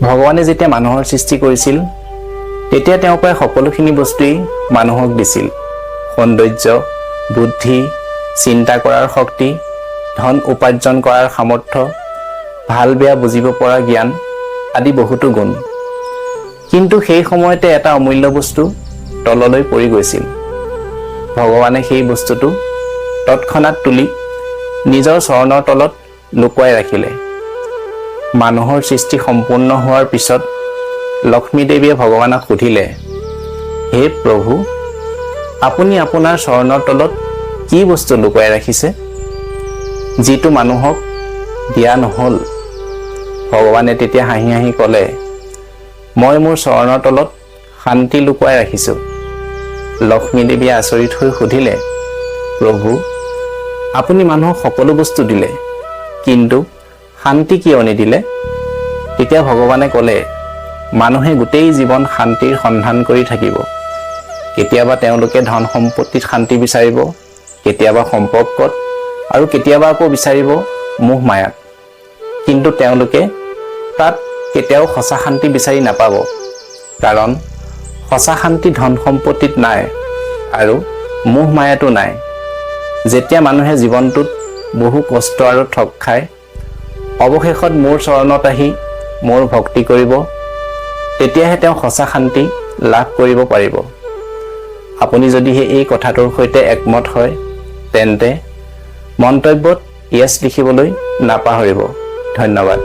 ভগৱানে যেতিয়া মানুহৰ সৃষ্টি কৰিছিল তেতিয়া তেওঁ প্ৰায় সকলোখিনি বস্তুই মানুহক দিছিল। সৌন্দৰ্য, বুদ্ধি, চিন্তা কৰাৰ শক্তি, ধন উপাৰ্জন কৰাৰ সামৰ্থ্য, ভাল বেয়া বুজিব পৰা জ্ঞান আদি বহুতো গুণ। কিন্তু সেই সময়তে এটা অমূল্য বস্তু তললৈ পৰি গৈছিল। ভগৱানে সেই বস্তুটো তৎক্ষণাৎ তুলি নিজৰ চৰণৰ তলত লুকুৱাই ৰাখিলে। মানুহৰ সৃষ্টি সম্পূৰ্ণ হোৱাৰ পিছত লক্ষ্মী দেৱীয়ে ভগৱানক সুধিলে, হে প্ৰভু, আপুনি আপোনাৰ চৰণৰ তলত কি বস্তু লুকুৱাই ৰাখিছে যিটো মানুহক দিয়া নহ'ল? ভগৱানে তেতিয়া হাঁহি হাঁহি ক'লে, মই মোৰ চৰণৰ তলত শান্তি লুকুৱাই ৰাখিছোঁ। লক্ষ্মী দেৱীয়ে আচৰিত হৈ সুধিলে, প্ৰভু, আপুনি মানুহক সকলো বস্তু দিলে, কিন্তু শান্তি কিয় নিদিলে? তেতিয়া ভগৱানে ক'লে, মানুহে গোটেই জীৱন শান্তিৰ সন্ধান কৰি থাকিব। কেতিয়াবা তেওঁলোকে ধন সম্পত্তিত শান্তি বিচাৰিব, কেতিয়াবা সম্পৰ্কত, আৰু কেতিয়াবা আকৌ বিচাৰিব মোহ মায়াত। কিন্তু তেওঁলোকে তাত কেতিয়াও সঁচা শান্তি বিচাৰি নাপাব, কাৰণ সঁচা শান্তি ধন সম্পত্তিত নাই আৰু মোহ মায়াতো নাই। যেতিয়া মানুহে জীৱনটোত বহু কষ্ট আৰু ঠগ খায়, অৱশেষত মোৰ চৰণত আহি মোৰ ভক্তি কৰিব, তেতিয়াহে তেওঁ সঁচা শান্তি লাভ কৰিব পাৰিব। আপুনি যদিহে এই কথাটোৰ সৈতে একমত হয়, তেন্তে মন্তব্যত য়েছ লিখিবলৈ নাপাহৰিব। ধন্যবাদ।